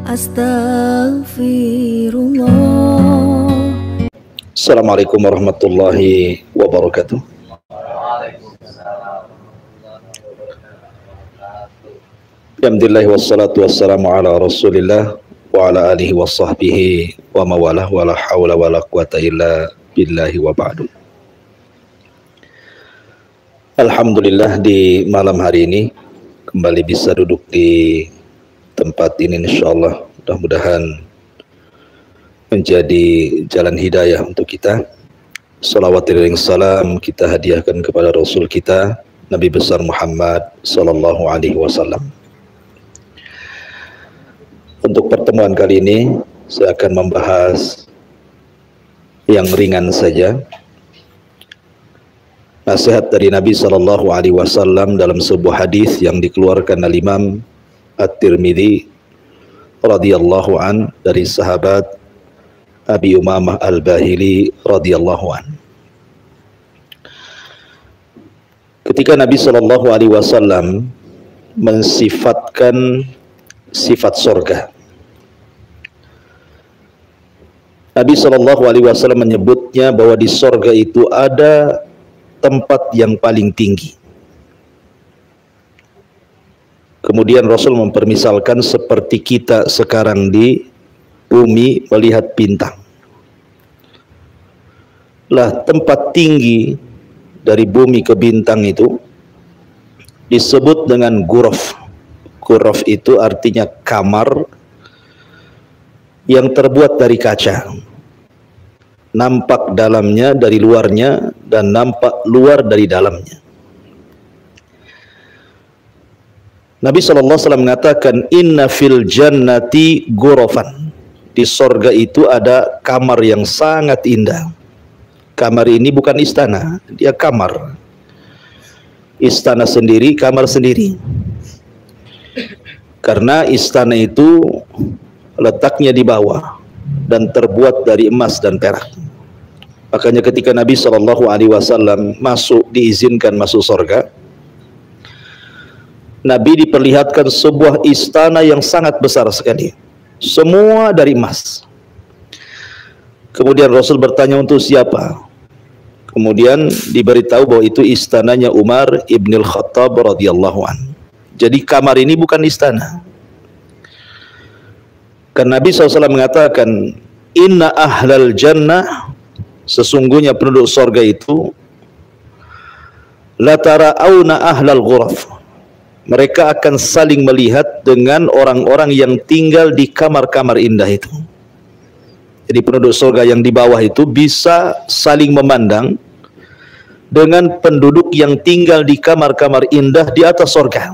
Astaghfirullah. Assalamualaikum warahmatullahi wabarakatuh. Alhamdulillah wassalatu wassalamu ala rasulillah wa ala alihi wa sahbihi wa mawalah wa la hawla wa la quwata illa billahi wa ba'du. Alhamdulillah di malam hari ini kembali bisa duduk di tempat ini, insyaallah mudah-mudahan menjadi jalan hidayah untuk kita. Salawat dan salam kita hadiahkan kepada Rasul kita Nabi besar Muhammad sallallahu alaihi wasallam. Untuk pertemuan kali ini saya akan membahas yang ringan saja, nasihat dari Nabi sallallahu alaihi wasallam dalam sebuah hadis yang dikeluarkan oleh Imam At-Tirmidzi radhiyallahu an dari sahabat Abi Umamah Al-Bahili radhiyallahu an. Ketika Nabi sallallahu alaihi wasallam mensifatkan sifat surga, Nabi sallallahu alaihi wasallam menyebutnya bahwa di surga itu ada tempat yang paling tinggi. Kemudian Rasul mempermisalkan seperti kita sekarang di bumi melihat bintang. Lah, tempat tinggi dari bumi ke bintang itu disebut dengan ghuraf. Ghuraf itu artinya kamar yang terbuat dari kaca. Nampak dalamnya dari luarnya dan nampak luar dari dalamnya. Nabi SAW mengatakan, inna fil jannati ghurafan. Di sorga itu ada kamar yang sangat indah. Kamar ini bukan istana, dia kamar. Istana sendiri, kamar sendiri. Karena istana itu letaknya di bawah dan terbuat dari emas dan perak. Makanya ketika Nabi SAW diizinkan masuk sorga, Nabi diperlihatkan sebuah istana yang sangat besar sekali, semua dari emas. Kemudian Rasul bertanya, untuk siapa? Kemudian diberitahu bahwa itu istananya Umar ibn al-Khattab radhiyallahu an. Jadi kamar ini bukan istana. Karena Nabi SAW mengatakan, inna ahlal jannah, sesungguhnya penduduk surga itu, la tara'auna ahlal ghuraf, mereka akan saling melihat dengan orang-orang yang tinggal di kamar-kamar indah itu. Jadi penduduk surga yang di bawah itu bisa saling memandang dengan penduduk yang tinggal di kamar-kamar indah di atas surga.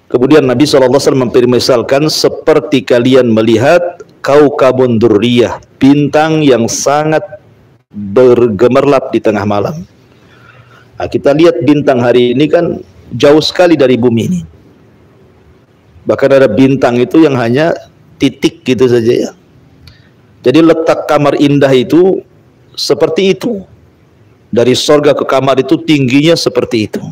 Kemudian Nabi SAW mempermisalkan seperti kalian melihat kaukabun durriyah, bintang yang sangat bergemerlap di tengah malam. Nah, kita lihat bintang hari ini kan jauh sekali dari bumi ini. Bahkan ada bintang itu yang hanya titik gitu saja ya. Jadi letak kamar indah itu seperti itu. Dari surga ke kamar itu tingginya seperti itu.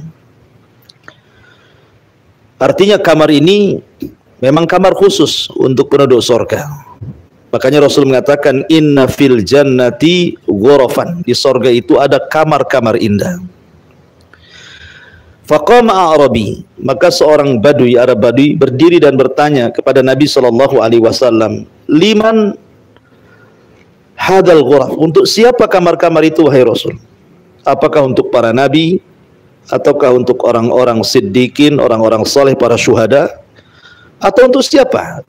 Artinya kamar ini memang kamar khusus untuk penduduk surga. Makanya Rasul mengatakan, inna fil jannati ghurafan. Di surga itu ada kamar-kamar indah. Faqama Arabi, maka seorang badui, Arab badui berdiri dan bertanya kepada Nabi SAW, liman hadal ghuraf, untuk siapa kamar-kamar itu wahai Rasul? Apakah untuk para nabi, ataukah untuk orang-orang siddiqin, orang-orang saleh, para syuhada, atau untuk siapa?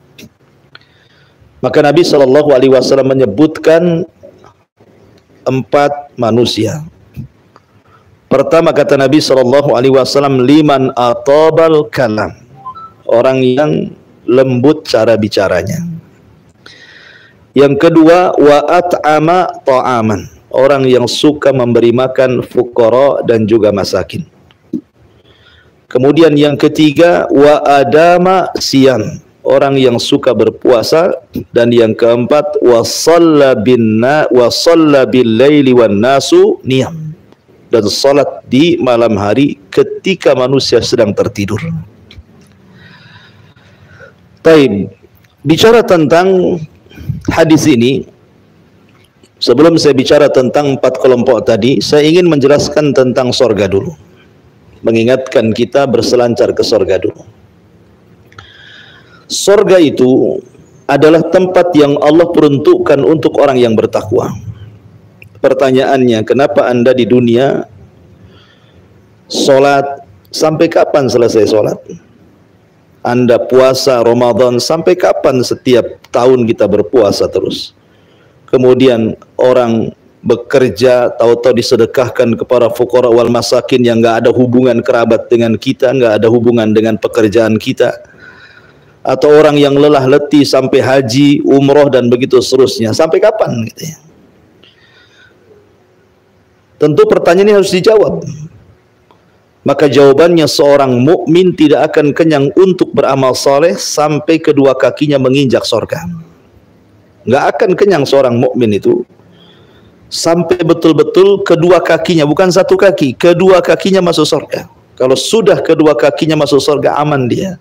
Maka Nabi SAW menyebutkan 4 manusia. Pertama kata Nabi SAW, liman atabal kalam, orang yang lembut cara bicaranya. Yang kedua, wa at'ama ta'aman, orang yang suka memberi makan fuqara dan juga masakin. Kemudian yang ketiga, wa adama siyam, orang yang suka berpuasa. Dan yang keempat, wa shalla bil laili wan nasu niyam, dan salat di malam hari ketika manusia sedang tertidur. Taib, bicara tentang hadis ini, sebelum saya bicara tentang 4 kelompok tadi, saya ingin menjelaskan tentang sorga dulu, mengingatkan kita berselancar ke sorga dulu. Sorga itu adalah tempat yang Allah peruntukkan untuk orang yang bertakwa. Pertanyaannya, kenapa Anda di dunia sholat, sampai kapan selesai sholat? Anda puasa Ramadan, sampai kapan setiap tahun kita berpuasa terus? Kemudian orang bekerja, tahu-tahu disedekahkan kepada fuqara wal masakin yang nggak ada hubungan kerabat dengan kita, nggak ada hubungan dengan pekerjaan kita. Atau orang yang lelah letih sampai haji, umroh dan begitu seterusnya. Sampai kapan? Gitu ya. Tentu pertanyaan ini harus dijawab. Maka jawabannya, seorang mukmin tidak akan kenyang untuk beramal saleh sampai kedua kakinya menginjak surga. Nggak akan kenyang seorang mukmin itu sampai betul-betul kedua kakinya, bukan satu kaki, kedua kakinya masuk surga. Kalau sudah kedua kakinya masuk surga, aman dia.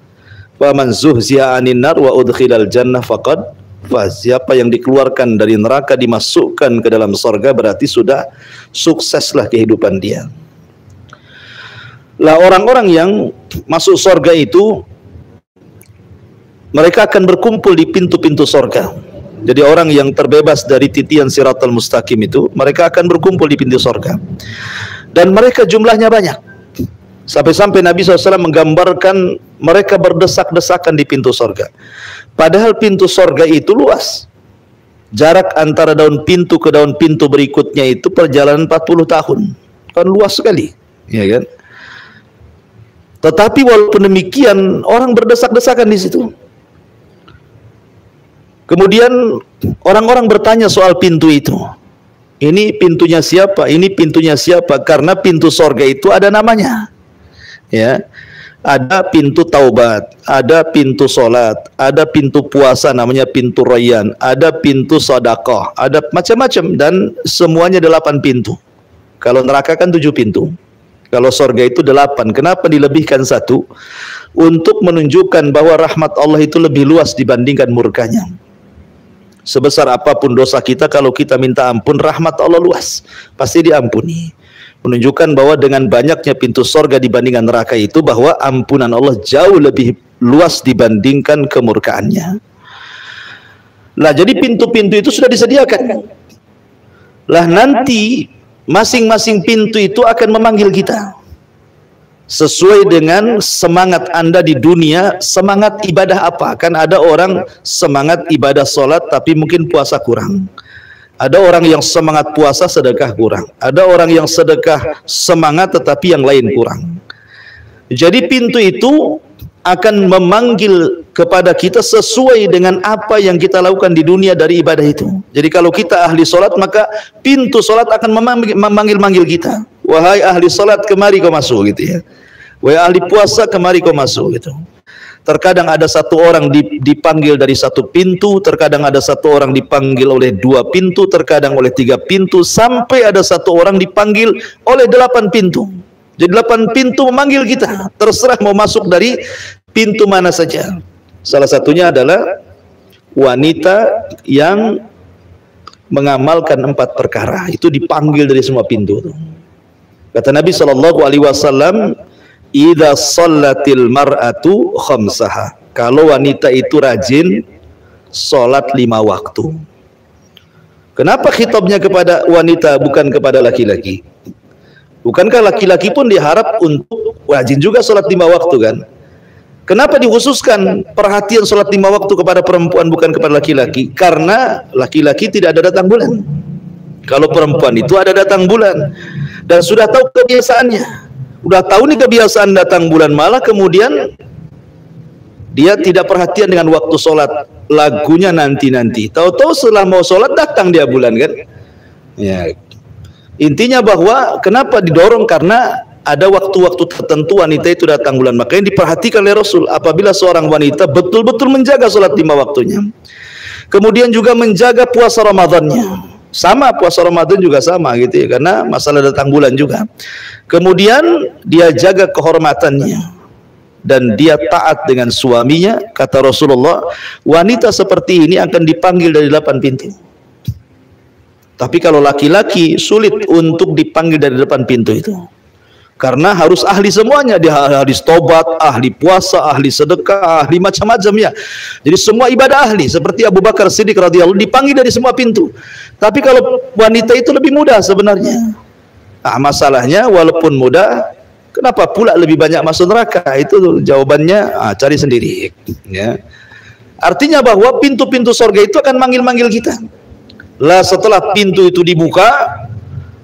Wa man zuhziya 'anil nar wa udkhilal jannah faqad faz. Siapa yang dikeluarkan dari neraka dimasukkan ke dalam surga, berarti sudah sukseslah kehidupan dia. Lah, orang-orang yang masuk surga itu mereka akan berkumpul di pintu-pintu surga. Jadi orang yang terbebas dari titian siratal mustaqim itu, mereka akan berkumpul di pintu surga. Dan mereka jumlahnya banyak. Sampai-sampai Nabi SAW menggambarkan mereka berdesak-desakan di pintu surga. Padahal pintu surga itu luas. Jarak antara daun pintu ke daun pintu berikutnya itu perjalanan 40 tahun. Kan luas sekali, ya kan? Tetapi walaupun demikian, orang berdesak-desakan di situ. Kemudian orang-orang bertanya soal pintu itu. Ini pintunya siapa? Ini pintunya siapa? Karena pintu sorga itu ada namanya. Ya, ada pintu taubat, ada pintu solat, ada pintu puasa namanya pintu rayyan, ada pintu sedekah, ada macam-macam, dan semuanya 8 pintu. Kalau neraka kan 7 pintu. Kalau sorga itu 8. Kenapa dilebihkan 1? Untuk menunjukkan bahwa rahmat Allah itu lebih luas dibandingkan murkanya. Sebesar apapun dosa kita, kalau kita minta ampun, rahmat Allah luas, pasti diampuni. Menunjukkan bahwa dengan banyaknya pintu sorga dibandingkan neraka itu, bahwa ampunan Allah jauh lebih luas dibandingkan kemurkaannya. Lah, jadi pintu-pintu itu sudah disediakan. Lah, nanti masing-masing pintu itu akan memanggil kita sesuai dengan semangat Anda di dunia. Semangat ibadah apa? Kan ada orang semangat ibadah sholat tapi mungkin puasa kurang. Ada orang yang semangat puasa sedekah kurang. Ada orang yang sedekah semangat tetapi yang lain kurang. Jadi pintu itu akan memanggil kepada kita sesuai dengan apa yang kita lakukan di dunia dari ibadah itu. Jadi kalau kita ahli solat, maka pintu solat akan memanggil-manggil kita. Wahai ahli solat, kemari kau masuk, gitu ya. Wahai ahli puasa, kemari kau masuk, gitu. Terkadang ada satu orang dipanggil dari 1 pintu, terkadang ada satu orang dipanggil oleh 2 pintu, terkadang oleh 3 pintu, sampai ada satu orang dipanggil oleh 8 pintu. Jadi 8 pintu memanggil kita, terserah mau masuk dari pintu mana saja. Salah satunya adalah wanita yang mengamalkan 4 perkara, itu dipanggil dari semua pintu. Kata Nabi SAW, idza shallatil mar'atu khamsaha. Kalau wanita itu rajin sholat 5 waktu. Kenapa khitabnya kepada wanita bukan kepada laki-laki? Bukankah laki-laki pun diharap untuk rajin juga sholat 5 waktu kan? Kenapa dikhususkan perhatian sholat 5 waktu kepada perempuan bukan kepada laki-laki? Karena laki-laki tidak ada datang bulan. Kalau perempuan itu ada datang bulan dan sudah tahu kebiasaannya, udah tahu nih kebiasaan datang bulan, malah kemudian dia tidak perhatian dengan waktu sholat, lagunya nanti-nanti. Tahu-tahu setelah mau sholat datang dia bulan kan? Ya. Intinya bahwa kenapa didorong, karena ada waktu-waktu tertentu wanita itu datang bulan. Makanya diperhatikan oleh Rasul apabila seorang wanita betul-betul menjaga sholat 5 waktunya. Kemudian juga menjaga puasa Ramadannya. Sama, puasa Ramadan juga sama gitu ya, karena masalah datang bulan juga. Kemudian dia jaga kehormatannya. dan dia taat dengan suaminya, kata Rasulullah, wanita seperti ini akan dipanggil dari 8 pintu. Tapi kalau laki-laki sulit untuk dipanggil dari 8 pintu itu, karena harus ahli semuanya. Dia ahli tobat, ahli puasa, ahli sedekah, ahli macam-macam ya. Jadi semua ibadah ahli. Seperti Abu Bakar Siddiq radhiyallahu anhu dipanggil dari semua pintu. Tapi kalau wanita itu lebih mudah sebenarnya. Nah, masalahnya walaupun mudah, kenapa pula lebih banyak masuk neraka? Itu jawabannya, cari sendiri. Ya. Artinya bahwa pintu-pintu surga itu akan manggil-manggil kita. Lah setelah pintu itu dibuka,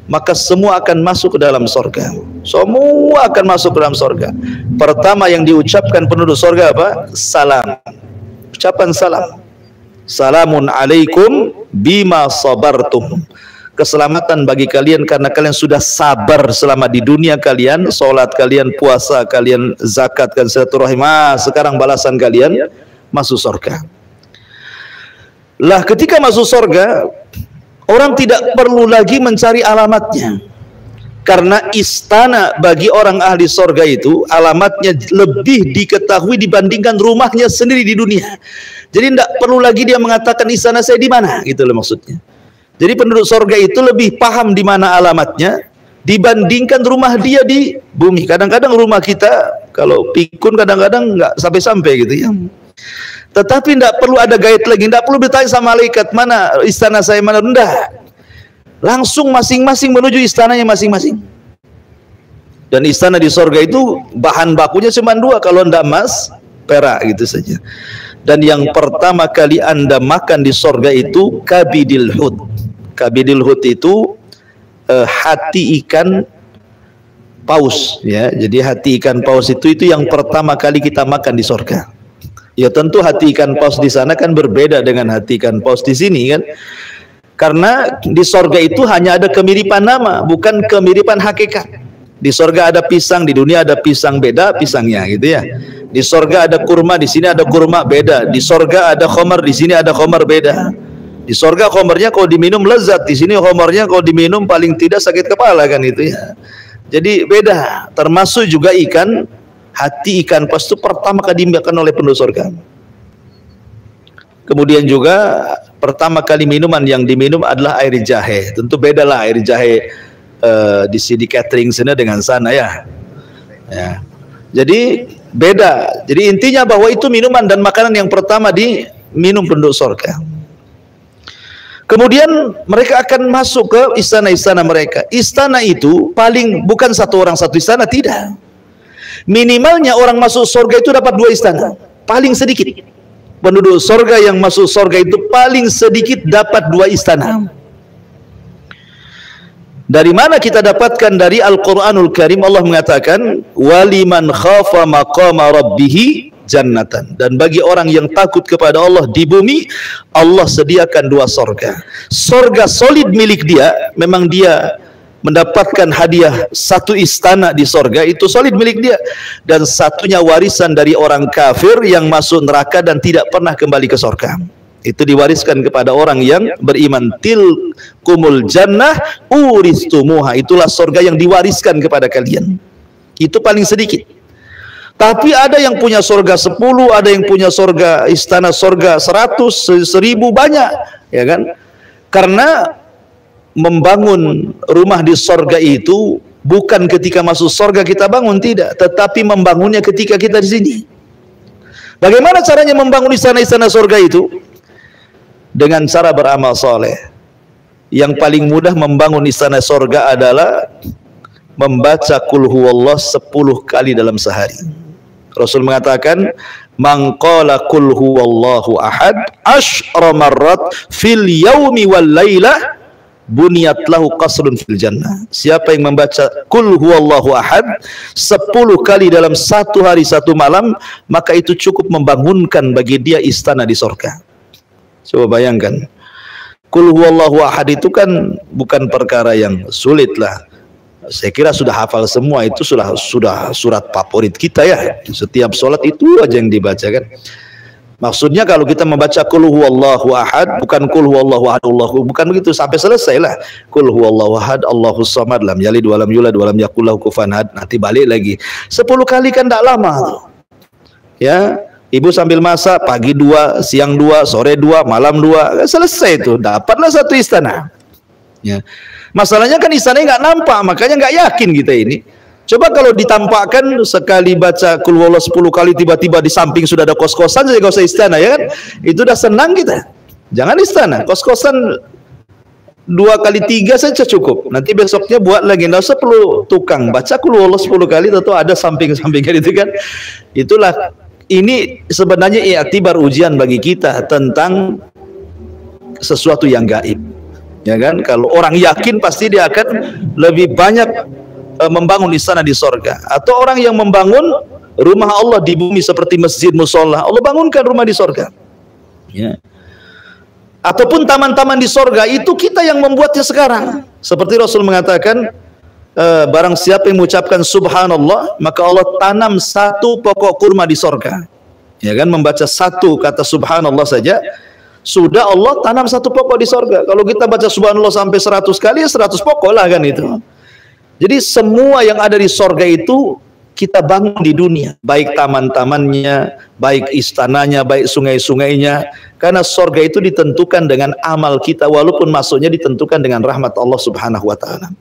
maka semua akan masuk ke dalam surga. Semua akan masuk ke dalam surga. Pertama yang diucapkan penduduk surga apa? Salam. Ucapan salam. Salamun alaikum bima sabartum. Keselamatan bagi kalian karena kalian sudah sabar selama di dunia kalian, salat kalian, puasa kalian, zakat kalian, silaturahim. Sekarang balasan kalian masuk surga. Lah ketika masuk surga, orang tidak perlu lagi mencari alamatnya, karena istana bagi orang ahli surga itu alamatnya lebih diketahui dibandingkan rumahnya sendiri di dunia. Jadi tidak perlu lagi dia mengatakan istana saya di mana, gitu loh maksudnya. Jadi penduduk surga itu lebih paham di mana alamatnya dibandingkan rumah dia di bumi. Kadang-kadang rumah kita kalau pikun kadang-kadang nggak sampai-sampai gitu ya. Tetapi tidak perlu ada guide lagi, tidak perlu bertanya sama malaikat mana istana saya mana, enggak. Langsung masing-masing menuju istananya masing-masing. Dan istana di surga itu bahan bakunya cuma 2, kalau tidak emas, perak gitu saja. Dan yang pertama kali Anda makan di surga itu kabidil hut. Kabidil hut itu hati ikan paus ya. Jadi hati ikan paus itu yang pertama kali kita makan di surga. Ya tentu hati ikan paus di sana kan berbeda dengan hati ikan paus di sini kan. Karena di surga itu hanya ada kemiripan nama, bukan kemiripan hakikat. Di surga ada pisang, di dunia ada pisang, beda pisangnya gitu ya. Di surga ada kurma, di sini ada kurma, beda. Di surga ada khamar, di sini ada khamar, beda. Di surga khamarnya kalau diminum lezat, di sini khamarnya kalau diminum paling tidak sakit kepala kan itu ya. Jadi beda. Termasuk juga ikan, hati ikan paus itu pertama kali dimakan oleh penduduk surga. Kemudian juga pertama kali minuman yang diminum adalah air jahe. Tentu beda lah air jahe di sini catering sana dengan sana ya. Ya. Jadi beda. Jadi intinya bahwa itu minuman dan makanan yang pertama diminum penduduk surga. Kemudian mereka akan masuk ke istana-istana mereka. Istana itu paling bukan satu orang satu istana, tidak. Minimalnya orang masuk surga itu dapat 2 istana. Paling sedikit. Penduduk surga yang masuk surga itu paling sedikit dapat 2 istana. Dari mana kita dapatkan? Dari Al-Quranul Karim. Allah mengatakan waliman khafa maqama rabbihi jannatan. Dan bagi orang yang takut kepada Allah di bumi, Allah sediakan 2 surga. Surga solid milik dia, memang dia mendapatkan hadiah 1 istana di surga, itu solid milik dia. Dan satunya warisan dari orang kafir yang masuk neraka dan tidak pernah kembali ke surga. Itu diwariskan kepada orang yang beriman. Tilkumul jannah uristumuha. Itulah surga yang diwariskan kepada kalian. Itu paling sedikit. Tapi ada yang punya surga 10, ada yang punya surga istana surga 100, 1000, banyak, ya kan? Karena membangun rumah di surga itu bukan ketika masuk surga kita bangun, tidak, tetapi membangunnya ketika kita di sini. Bagaimana caranya membangun istana-istana surga itu? Dengan cara beramal soleh. Yang paling mudah membangun istana surga adalah membaca qul huwallah 10 kali dalam sehari. Rasul mengatakan man qala qul huwallahu ahad asyra marrat fil yaumi wal lailah buniyat lahu qasrun fil jannah. Siapa yang membaca qul huwallahu ahad 10 kali dalam 1 hari 1 malam, maka itu cukup membangunkan bagi dia istana di surga. Coba bayangkan, qul huwallahu ahad itu kan bukan perkara yang sulit lah. Saya kira sudah hafal semua, itu sudah surat favorit kita ya. Setiap sholat itu aja yang dibaca kan. Maksudnya kalau kita membaca qul huwallahu ahad, bukan qul huwallahu ahad Allahu, bukan begitu sampai selesai lah. Qul huwallahu ahad Allahus samad lam yalid walam yulad walam yakul lahu kufuwan ahad. Nanti balik lagi 10 kali kan tidak lama. Ya, ibu sambil masak, pagi 2, siang 2, sore 2, malam 2, selesai itu, dapatlah satu istana. Ya. Masalahnya kan istananya nggak nampak, makanya nggak yakin kita ini. Coba kalau ditampakkan sekali baca Qul Huwallahu 10 kali, tiba-tiba di samping sudah ada kos-kosan, saja nggak usah istana, ya kan? Itu udah senang kita. Jangan istana, kos-kosan 2 kali 3 saja cukup. Nanti besoknya buat lagi, nggak usah perlu tukang. Baca Qul Huwallahu 10 kali, tentu ada samping-sampingnya itu kan. Itulah, ini sebenarnya i'tibar ujian bagi kita tentang sesuatu yang gaib. Ya kan? Kalau orang yakin pasti dia akan lebih banyak membangun istana di sorga. Atau orang yang membangun rumah Allah di bumi seperti masjid, musola, Allah bangunkan rumah di sorga. Ya. Ataupun taman-taman di sorga itu kita yang membuatnya sekarang. Seperti Rasul mengatakan, barang siapa yang mengucapkan subhanallah, maka Allah tanam 1 pokok kurma di sorga. Ya kan, membaca 1 kata subhanallah saja, sudah Allah tanam 1 pokok di sorga. Kalau kita baca subhanallah sampai 100 kali, ya 100 pokok lah kan itu. Jadi semua yang ada di sorga itu kita bangun di dunia, baik taman-tamannya, baik istananya, baik sungai-sungainya, karena sorga itu ditentukan dengan amal kita, walaupun masuknya ditentukan dengan rahmat Allah Subhanahu wa Ta'ala.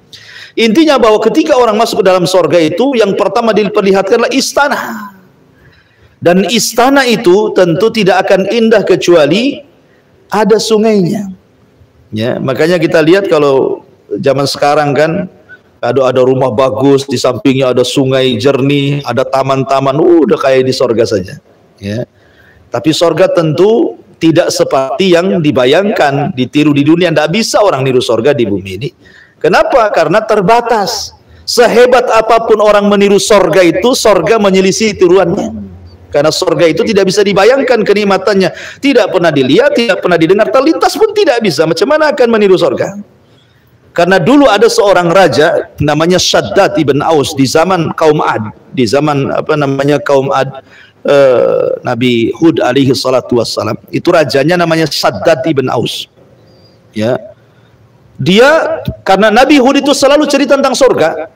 Intinya bahwa ketika orang masuk ke dalam sorga itu, yang pertama diperlihatkanlah istana, dan istana itu tentu tidak akan indah kecuali ada sungainya. Ya, makanya kita lihat kalau zaman sekarang kan, ada rumah bagus, di sampingnya ada sungai jernih, ada taman-taman, udah kayak di sorga saja. Ya. Tapi sorga tentu tidak seperti yang dibayangkan, ditiru di dunia. Tidak bisa orang niru sorga di bumi ini. Kenapa? Karena terbatas. Sehebat apapun orang meniru sorga itu, sorga menyelisih tiruannya. Karena sorga itu tidak bisa dibayangkan kenikmatannya, tidak pernah dilihat, tidak pernah didengar, terlintas pun tidak bisa. Macam mana akan meniru sorga? Karena dulu ada seorang raja namanya Shaddad ibn Aus di zaman kaum Ad, di zaman kaum Ad, Nabi Hud alaihi salatu wassalam. Itu rajanya namanya Shaddad ibn Aus. Ya. Dia, karena Nabi Hud itu selalu cerita tentang surga.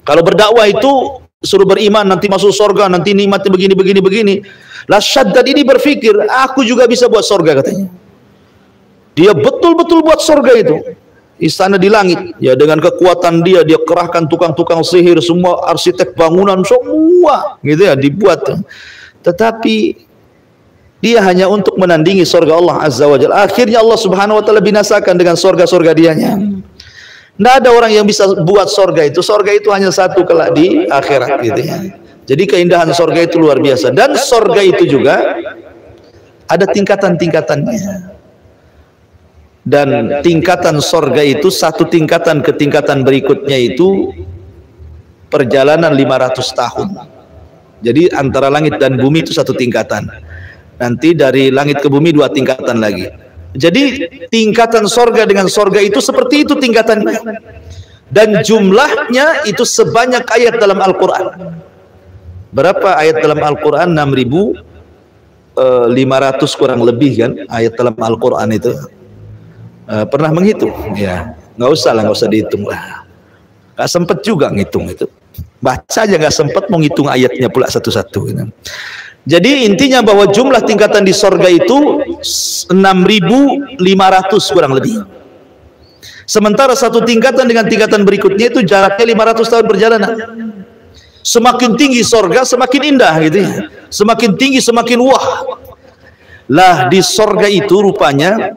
Kalau berdakwah itu suruh beriman, nanti masuk surga, nanti nikmatnya begini. Lah Shaddad ini berpikir, aku juga bisa buat surga katanya. Dia betul-betul buat surga itu. Istana di langit, ya, dengan kekuatan dia kerahkan tukang-tukang sihir, semua arsitek bangunan semua gitu ya dibuat. Tetapi dia hanya untuk menandingi surga Allah Azza wa Jalla. Akhirnya Allah Subhanahu wa Ta'ala binasakan dengan surga-surga dianya. Tidak ada orang yang bisa buat surga itu. Surga itu hanya satu kelak di akhirat gitu ya. Jadi keindahan surga itu luar biasa. Dan surga itu juga ada tingkatan-tingkatannya. Dan tingkatan sorga itu, satu tingkatan ke tingkatan berikutnya itu perjalanan 500 tahun. Jadi antara langit dan bumi itu satu tingkatan. Nanti dari langit ke bumi 2 tingkatan lagi. Jadi tingkatan sorga dengan sorga itu seperti itu tingkatannya. Dan jumlahnya itu sebanyak ayat dalam Al-Quran. Berapa ayat dalam Al-Quran? 6.500 kurang lebih kan ayat dalam Al-Quran itu. Pernah menghitung? Ya, nggak usah dihitung lah. Nggak sempet juga ngitung itu. Baca aja nggak sempet mau ngitung ayatnya pula satu-satu. Gitu. Jadi intinya bahwa jumlah tingkatan di sorga itu 6.500 kurang lebih. Sementara satu tingkatan dengan tingkatan berikutnya itu jaraknya 500 tahun perjalanan. Semakin tinggi sorga semakin indah gitu ya. Semakin tinggi semakin wah. Lah di sorga itu rupanya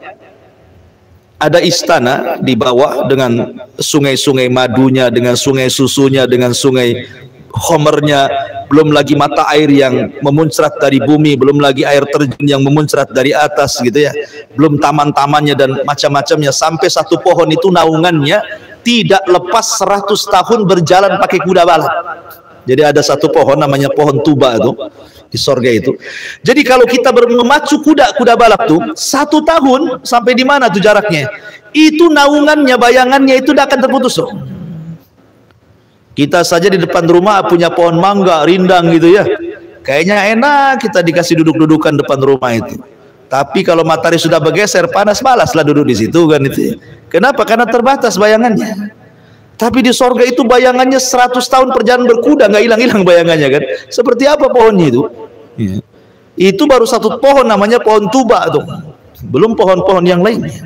ada istana di bawah dengan sungai-sungai madunya, dengan sungai susunya, dengan sungai khomernya, belum lagi mata air yang memuncrat dari bumi, belum lagi air terjun yang memuncrat dari atas gitu ya, belum taman-tamannya dan macam-macamnya, sampai satu pohon itu naungannya tidak lepas 100 tahun berjalan pakai kuda balap. Jadi ada satu pohon namanya pohon tuba itu di sorga itu. Jadi kalau kita memacu kuda balap tuh 1 tahun sampai di mana tuh jaraknya? Itu naungannya, bayangannya itu tidak akan terputus tuh. Kita saja di depan rumah punya pohon mangga, rindang gitu ya. Kayaknya enak kita dikasih duduk-dudukan depan rumah itu. Tapi kalau matahari sudah bergeser panas, malaslah duduk di situ kan itu. Kenapa? Karena terbatas bayangannya. Tapi di sorga itu bayangannya 100 tahun perjalanan berkuda, nggak hilang-hilang bayangannya kan. Seperti apa pohonnya itu? Ya. Itu baru satu pohon namanya pohon tuba tuh. Belum pohon-pohon yang lainnya.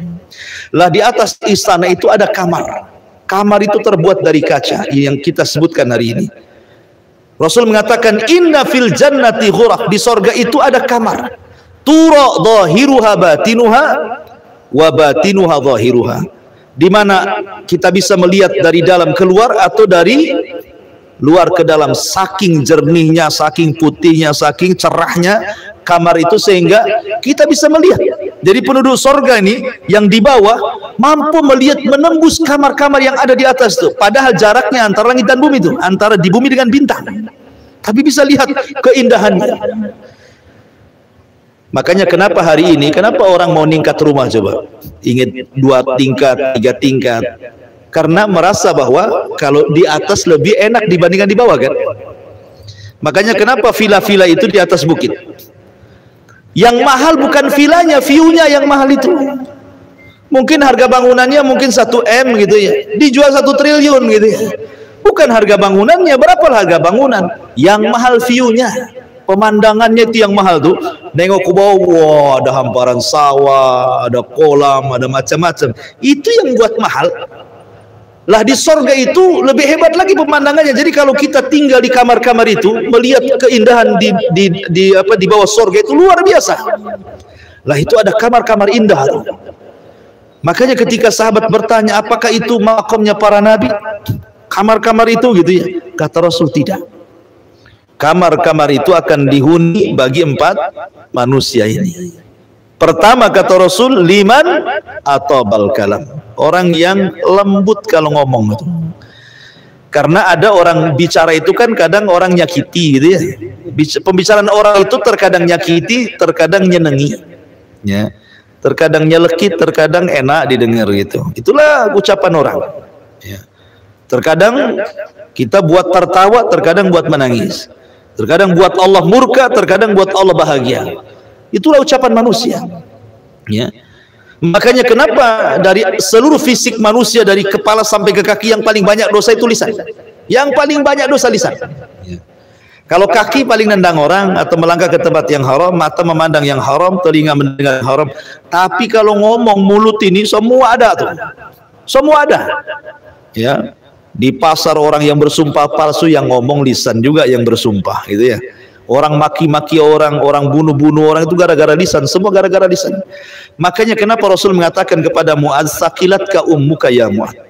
Lah di atas istana itu ada kamar. Kamar itu terbuat dari kaca yang kita sebutkan hari ini. Rasul mengatakan inna fil jannati ghuraf, di sorga itu ada kamar. Tura dhahiruha batinuha wa batinuha dhahiruha. Di mana kita bisa melihat dari dalam keluar atau dari luar ke dalam, saking jernihnya, saking putihnya, saking cerahnya kamar itu sehingga kita bisa melihat. Jadi penduduk sorga ini yang di bawah mampu melihat menembus kamar-kamar yang ada di atas itu. Padahal jaraknya antara langit dan bumi itu, antara di bumi dengan bintang. Tapi bisa lihat keindahannya. Makanya kenapa hari ini, kenapa orang mau ningkat rumah coba? Ingin 2 tingkat, 3 tingkat. Karena merasa bahwa kalau di atas lebih enak dibandingkan di bawah kan? Makanya kenapa villa-villa itu di atas bukit? Yang mahal bukan villanya, view-nya yang mahal itu. Mungkin harga bangunannya mungkin 1 M gitu ya, dijual 1 triliun gitu ya. Bukan harga bangunannya, berapa harga bangunan? Yang mahal view-nya, pemandangannya itu yang mahal tuh. Nengok ke bawah, wah, ada hamparan sawah, ada kolam, ada macam-macam. Itu yang buat mahal. Lah di sorga itu lebih hebat lagi pemandangannya. Jadi kalau kita tinggal di kamar-kamar itu, melihat keindahan di bawah sorga itu luar biasa. Lah itu ada kamar-kamar indah. Makanya ketika sahabat bertanya, apakah itu makamnya para nabi? Kamar-kamar itu gitu ya. Kata Rasul, tidak. Kamar-kamar itu akan dihuni bagi 4 manusia ini. Pertama kata Rasul, liman atau balkalam, orang yang lembut kalau ngomong itu. Karena ada orang bicara itu kan kadang orang nyakiti gitu ya. Pembicaraan orang itu terkadang nyakiti, terkadang nyenengi. Ya. Terkadang nyelekit, terkadang enak didengar gitu. Itulah ucapan orang. Ya. Terkadang kita buat tertawa, terkadang buat menangis. Terkadang buat Allah murka, terkadang buat Allah bahagia. Itulah ucapan manusia. Ya. Makanya kenapa dari seluruh fisik manusia dari kepala sampai ke kaki yang paling banyak dosa itu lisan. Yang paling banyak dosa lisan. Ya. Kalau kaki paling nendang orang atau melangkah ke tempat yang haram, mata memandang yang haram, telinga mendengar yang haram. Tapi kalau ngomong mulut ini semua ada tuh. Semua ada. Ya. Di pasar orang yang bersumpah palsu yang ngomong lisan juga yang bersumpah gitu ya. Orang maki-maki orang, orang bunuh-bunuh orang itu gara-gara lisan, semua gara-gara lisan. Makanya kenapa Rasul mengatakan kepada Mu'adz, sakilatka ummuka ya Mu'adz.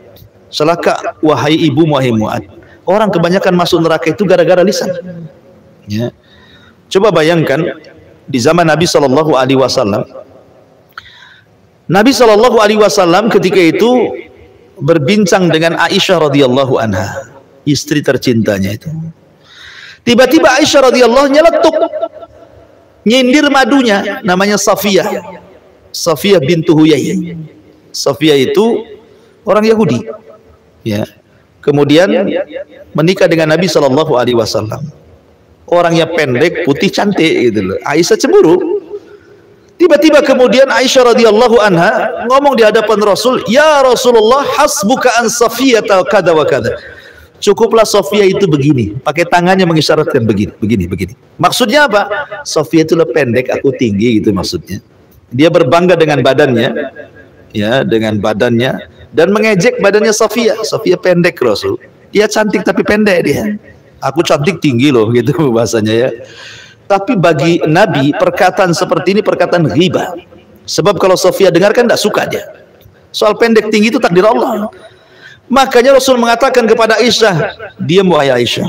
Celaka wahai ibu wahai Mu'adz. Orang kebanyakan masuk neraka itu gara-gara lisan. Ya. Coba bayangkan di zaman Nabi sallallahu alaihi wasallam. Nabi sallallahu alaihi wasallam ketika itu berbincang dengan Aisyah radhiyallahu anha, istri tercintanya itu. Tiba-tiba Aisyah radhiyallahu nyeletuk, nyindir madunya, namanya Safiyah. Safiyah bintu Huyai. Safiyah itu orang Yahudi. Ya. Kemudian menikah dengan Nabi sallallahu alaihi wasallam. Orangnya pendek, putih, cantik gitu loh. Aisyah cemburu. Tiba-tiba kemudian Aisyah radhiyallahu anha ngomong di hadapan Rasul, "Ya Rasulullah, hasbuka an Safiyah kada wa kada." Cukuplah Sofia itu begini, pakai tangannya mengisyaratkan begini. Maksudnya apa? Sofia itu pendek, aku tinggi gitu maksudnya. Dia berbangga dengan badannya, ya, dengan badannya dan mengejek badannya Sofia. Sofia pendek Rasul. Dia cantik tapi pendek dia. Aku cantik tinggi loh gitu bahasanya ya. Tapi bagi Nabi perkataan seperti ini perkataan ghibah. Sebab kalau Sofia dengar kan tidak suka dia. Soal pendek tinggi itu takdir Allah. Makanya Rasul mengatakan kepada Aisyah, diam wahai Aisyah,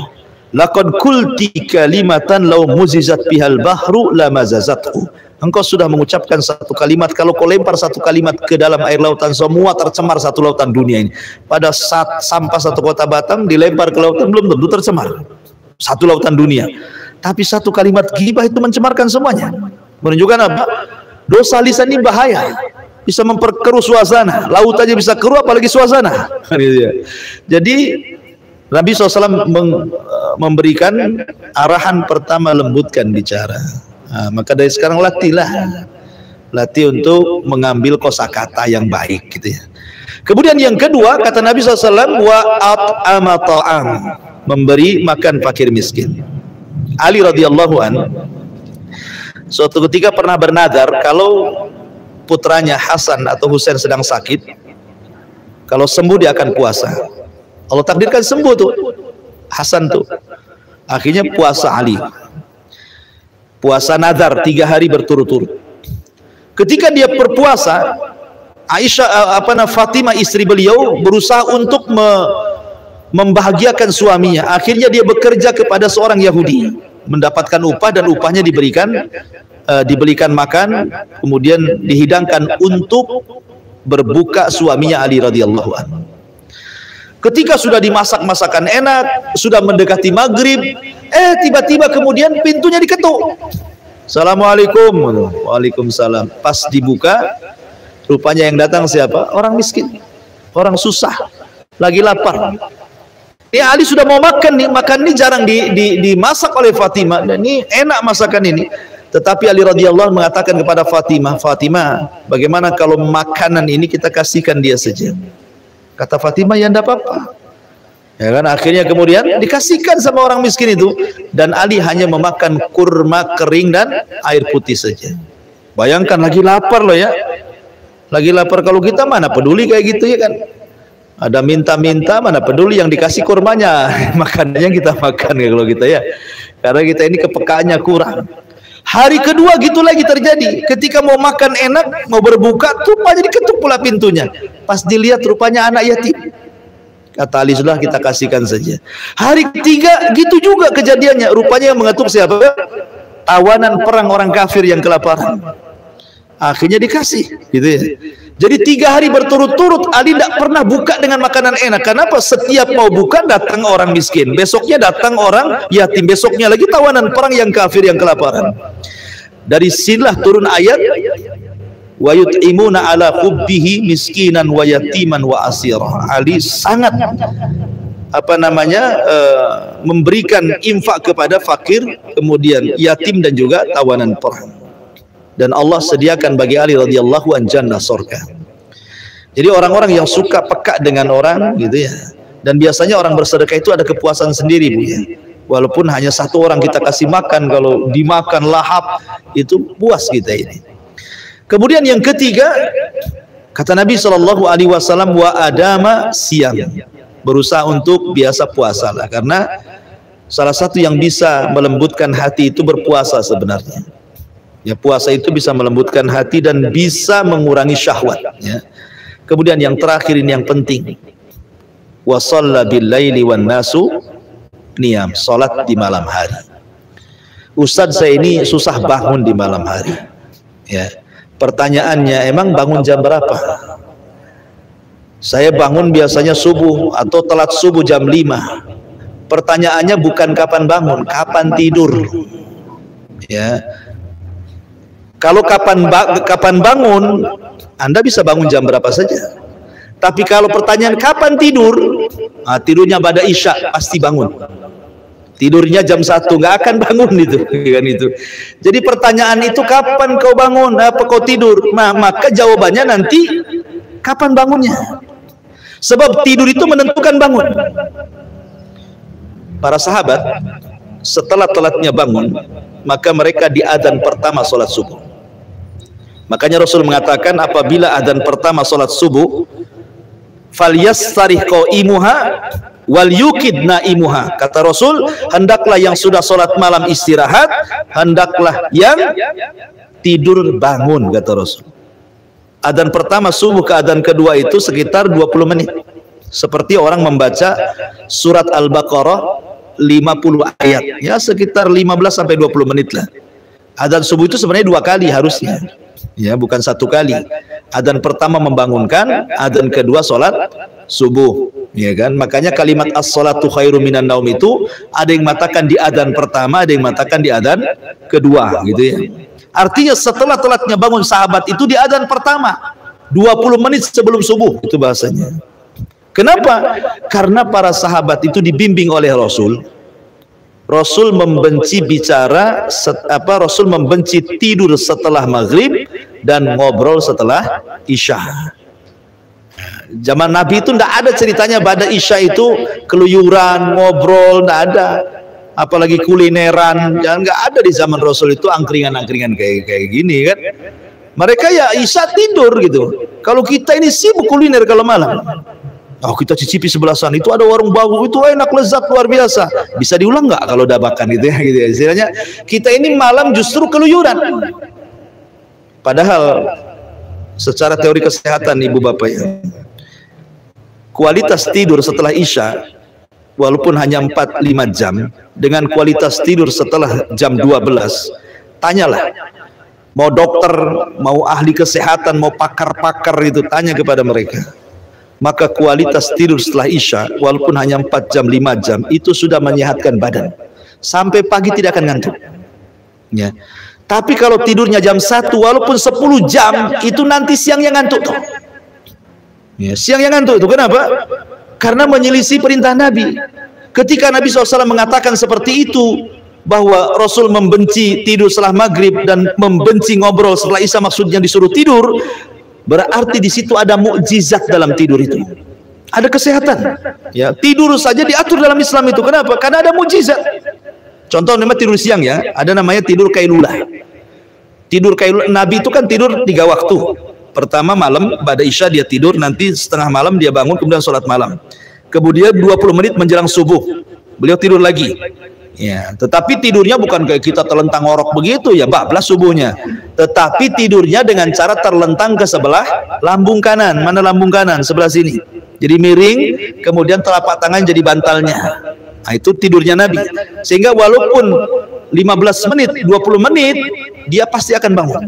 laqad qulti kalimatan law muzizat bihal bahru lamazazathu. Engkau sudah mengucapkan satu kalimat, kalau kau lempar satu kalimat ke dalam air lautan, semua tercemar satu lautan dunia ini. Pada saat sampah satu kota Batam dilempar ke lautan belum tentu tercemar satu lautan dunia. Tapi satu kalimat ghibah itu mencemarkan semuanya. Menunjukkan apa? Dosa lisan ini bahaya. Bisa memperkeruh suasana, laut aja bisa keruh apalagi suasana. Jadi Nabi SAW memberikan arahan pertama, lembutkan bicara. Nah, maka dari sekarang latih untuk mengambil kosakata yang baik gitu ya. Kemudian yang kedua kata Nabi SAW, wa at'ama ta'am, memberi makan fakir miskin. Ali radhiyallahu an Suatu ketika pernah bernadar kalau putranya Hasan atau Husain sedang sakit, kalau sembuh dia akan puasa. Allah takdirkan sembuh tuh Hasan tuh. Akhirnya puasa Ali. Puasa nadar 3 hari berturut-turut. Ketika dia berpuasa, Fatimah istri beliau berusaha untuk membahagiakan suaminya. Akhirnya dia bekerja kepada seorang Yahudi, mendapatkan upah dan upahnya diberikan makan, kemudian dihidangkan untuk berbuka suaminya Ali radhiyallahu anhu. Ketika sudah dimasak masakan enak, sudah mendekati maghrib, tiba-tiba kemudian pintunya diketuk. Assalamualaikum. Waalaikumsalam. Pas dibuka, rupanya yang datang siapa? Orang miskin, orang susah, lagi lapar. Ali sudah mau makan nih, makan ini jarang dimasak oleh Fatimah, dan ini enak masakan ini. Tetapi Ali radhiyallahu mengatakan kepada Fatimah, bagaimana kalau makanan ini kita kasihkan dia saja? Kata Fatimah, ya enggak apa-apa. Ya kan, akhirnya kemudian dikasihkan sama orang miskin itu, dan Ali hanya memakan kurma kering dan air putih saja. Bayangkan, lagi lapar loh ya. Lagi lapar, kalau kita mana peduli kayak gitu ya kan. Ada minta-minta, mana peduli, yang dikasih kurmanya, makanannya kita makan ya kalau kita ya. Karena kita ini kepekaannya kurang. Hari kedua gitu lagi terjadi. Ketika mau makan enak, mau berbuka, rupanya diketuk pula pintunya. Pas dilihat rupanya anak yatim. Kata Ali, sudah kita kasihkan saja. Hari ketiga gitu juga kejadiannya. Rupanya yang mengetuk siapa? Tawanan perang orang kafir yang kelaparan. Akhirnya dikasih, gitu ya. Jadi 3 hari berturut-turut Ali tidak pernah buka dengan makanan enak. Kenapa? Setiap mau buka datang orang miskin, besoknya datang orang yatim, besoknya lagi tawanan perang yang kafir yang kelaparan. Dari sinilah turun ayat wa yut'imuna ala hubbihi miskinan wa yatiman wa asira. Ali sangat memberikan infak kepada fakir, kemudian yatim dan juga tawanan perang. Dan Allah sediakan bagi Ali radhiyallahu an jannah surga. Jadi orang-orang yang suka peka dengan orang gitu ya. Dan biasanya orang bersedekah itu ada kepuasan sendiri, Bu ya. Walaupun hanya satu orang kita kasih makan, kalau dimakan lahap itu puas kita ini. Kemudian yang ketiga, kata Nabi SAW, wa adama siyam, berusaha untuk biasa puasa lah, karena salah satu yang bisa melembutkan hati itu berpuasa sebenarnya. Ya, puasa itu bisa melembutkan hati dan bisa mengurangi syahwat ya. Kemudian yang terakhir ini yang penting, wa shalla bil laili wan nasu niyam, salat di malam hari. Ustadz, saya ini susah bangun di malam hari ya. Pertanyaannya, emang bangun jam berapa? Saya bangun biasanya subuh atau telat subuh jam 5. Pertanyaannya bukan kapan bangun, kapan tidur ya. Kalau kapan bangun, Anda bisa bangun jam berapa saja. Tapi kalau pertanyaan kapan tidur, tidurnya pada Isya pasti bangun. Tidurnya jam 1 nggak akan bangun itu, kan itu. Jadi pertanyaan itu kapan kau bangun, apa kau tidur? Maka jawabannya nanti kapan bangunnya. Sebab tidur itu menentukan bangun. Para sahabat setelah telatnya bangun, maka mereka di adzan pertama sholat subuh. Makanya Rasul mengatakan, apabila adzan pertama sholat subuh, falyastarih qaimuha wal yukid naimuha. Kata Rasul, hendaklah yang sudah sholat malam istirahat, hendaklah yang tidur bangun, kata Rasul. Adzan pertama subuh ke adzan kedua itu sekitar 20 menit. Seperti orang membaca surat Al-Baqarah 50 ayat, ya sekitar 15 sampai 20 menit lah. Adzan subuh itu sebenarnya 2 kali harusnya, ya bukan 1 kali. Adzan pertama membangunkan, adzan kedua sholat subuh, ya kan. Makanya kalimat as-sholatu khairu minan naum itu ada yang mengatakan di adzan pertama, ada yang mengatakan di adzan kedua, gitu ya. Artinya setelah telatnya bangun sahabat itu di adzan pertama 20 menit sebelum subuh, itu bahasanya. Kenapa? Karena para sahabat itu dibimbing oleh Rasul. Rasul membenci Rasul membenci tidur setelah maghrib dan ngobrol setelah Isya. Zaman Nabi itu tidak ada ceritanya pada Isya itu keluyuran, ngobrol, tidak ada. apalagi kulineran. Jangan, nggak ada di zaman Rasul itu angkringan-angkringan kayak gini kan. Mereka ya isya tidur gitu. Kalau kita ini sibuk kuliner kalau malam. Oh, kita cicipi sebelah sana itu ada warung baru, itu enak, lezat, luar biasa. Bisa diulang nggak kalau udah makan gitu ya? Gitu ya. Istilahnya kita ini malam justru keluyuran. Padahal secara teori kesehatan ibu bapak ya, kualitas tidur setelah isya walaupun hanya 4-5 jam dengan kualitas tidur setelah jam 12, tanyalah, mau dokter, mau ahli kesehatan, mau pakar-pakar itu, tanya kepada mereka. Maka kualitas tidur setelah isya walaupun hanya 4 jam 5 jam itu sudah menyehatkan badan sampai pagi tidak akan ngantuk ya. Tapi kalau tidurnya jam 1 walaupun 10 jam itu nanti siangnya ngantuk tuh. Ya, siangnya ngantuk itu kenapa? Karena menyelisih perintah Nabi. Ketika Nabi SAW mengatakan seperti itu, bahwa Rasul membenci tidur setelah maghrib dan membenci ngobrol setelah isya, maksudnya disuruh tidur, berarti di situ ada mukjizat dalam tidur itu. Ada kesehatan. Ya, tidur saja diatur dalam Islam itu. Kenapa? Karena ada mukjizat. Contoh namanya tidur siang ya, ada namanya tidur kailulah. Tidur kailulah, Nabi itu kan tidur 3 waktu. Pertama malam, pada isya dia tidur, nanti setengah malam dia bangun, kemudian sholat malam. Kemudian 20 menit menjelang subuh, beliau tidur lagi. Ya, tetapi tidurnya bukan kayak kita terlentang orok begitu ya, bablas subuhnya. Tetapi tidurnya dengan cara terlentang ke sebelah lambung kanan. Mana lambung kanan? Sebelah sini. Jadi miring, kemudian telapak tangan jadi bantalnya. Nah, itu tidurnya Nabi. Sehingga walaupun 15 menit, 20 menit, dia pasti akan bangun.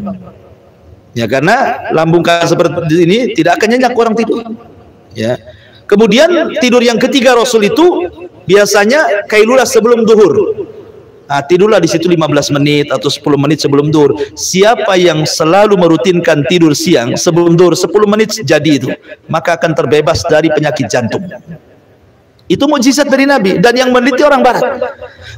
Ya, karena lambung kanan seperti ini tidak akan nyenyak orang tidur. Ya. Kemudian tidur yang ketiga Rasul itu biasanya kailulah sebelum duhur. Nah, tidurlah di situ 15 menit atau 10 menit sebelum duhur. Siapa yang selalu merutinkan tidur siang sebelum duhur 10 menit jadi itu, maka akan terbebas dari penyakit jantung. Itu mukjizat dari Nabi, dan yang meneliti orang Barat.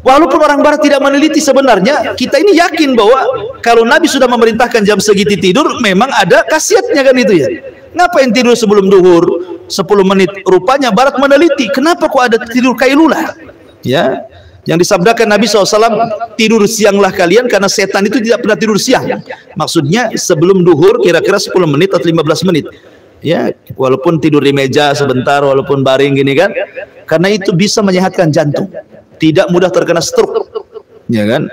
Walaupun orang Barat tidak meneliti, sebenarnya kita ini yakin bahwa kalau Nabi sudah memerintahkan jam segitu tidur, memang ada khasiatnya kan itu ya. Ngapain tidur sebelum duhur 10 menit? Rupanya Barat meneliti, kenapa kok ada tidur kailulah? Ya, yang disabdakan Nabi SAW, tidur sianglah kalian karena setan itu tidak pernah tidur siang. Maksudnya sebelum duhur kira-kira 10 menit atau 15 menit. Ya, walaupun tidur di meja sebentar, walaupun baring gini kan, karena itu bisa menyehatkan jantung, tidak mudah terkena stroke, ya kan?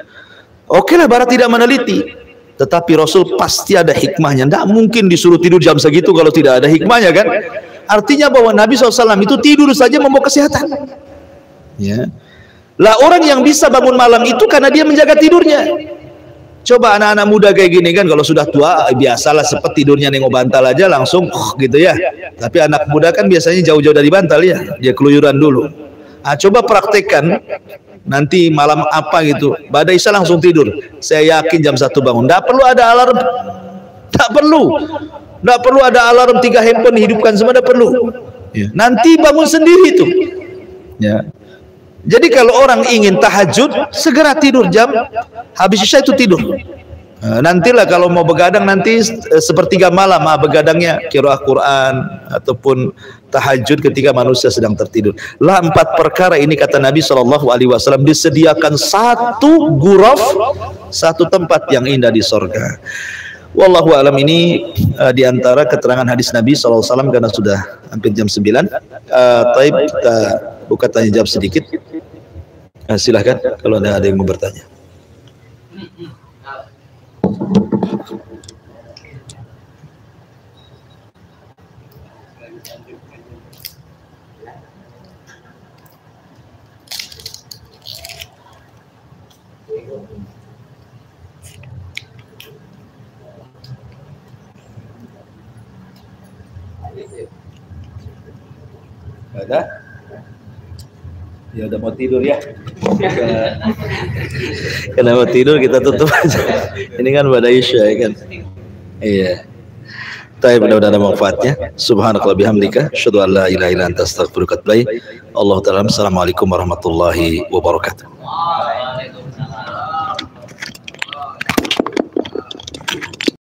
Oke lah, Barat tidak meneliti, tetapi Rasul pasti ada hikmahnya. Tidak mungkin disuruh tidur jam segitu kalau tidak ada hikmahnya kan? Artinya bahwa Nabi SAW itu tidur saja membawa kesehatan. Ya, lah orang yang bisa bangun malam itu karena dia menjaga tidurnya. Coba anak-anak muda kayak gini kan, kalau sudah tua biasalah sepet tidurnya nengok bantal aja langsung gitu ya. Tapi anak muda kan biasanya jauh-jauh dari bantal ya, dia keluyuran dulu. Nah, coba praktekkan nanti malam apa gitu, pada isya langsung tidur. Saya yakin jam 1 bangun. Nggak perlu ada alarm, nggak perlu ada alarm 3 handphone dihidupkan semua, nggak perlu. Ya. Nanti bangun sendiri itu. Ya. Jadi kalau orang ingin tahajud, segera tidur jam habis isya itu tidur. Nantilah kalau mau begadang nanti sepertiga malam, begadangnya qiraah Quran ataupun tahajud ketika manusia sedang tertidur. Lah 4 perkara ini kata Nabi SAW disediakan satu ghuraf, satu tempat yang indah di sorga. Wallahu alam, ini diantara keterangan hadis Nabi SAW karena sudah hampir jam 9. Taib, kita buka tanya jawab sedikit. Silahkan kalau ada yang mau bertanya. Ada? Ya udah mau tidur ya. Karena mau tidur kita tutup aja. Ini kan pada isya ya kan. Iya. Tapi benar-benar ada manfaatnya. Subhanakallah bihamdika, asyhadu an la ilaha illa anta astaghfiruka wa atubu ilaik. Allahu ta'ala. Assalamualaikum warahmatullahi wabarakatuh.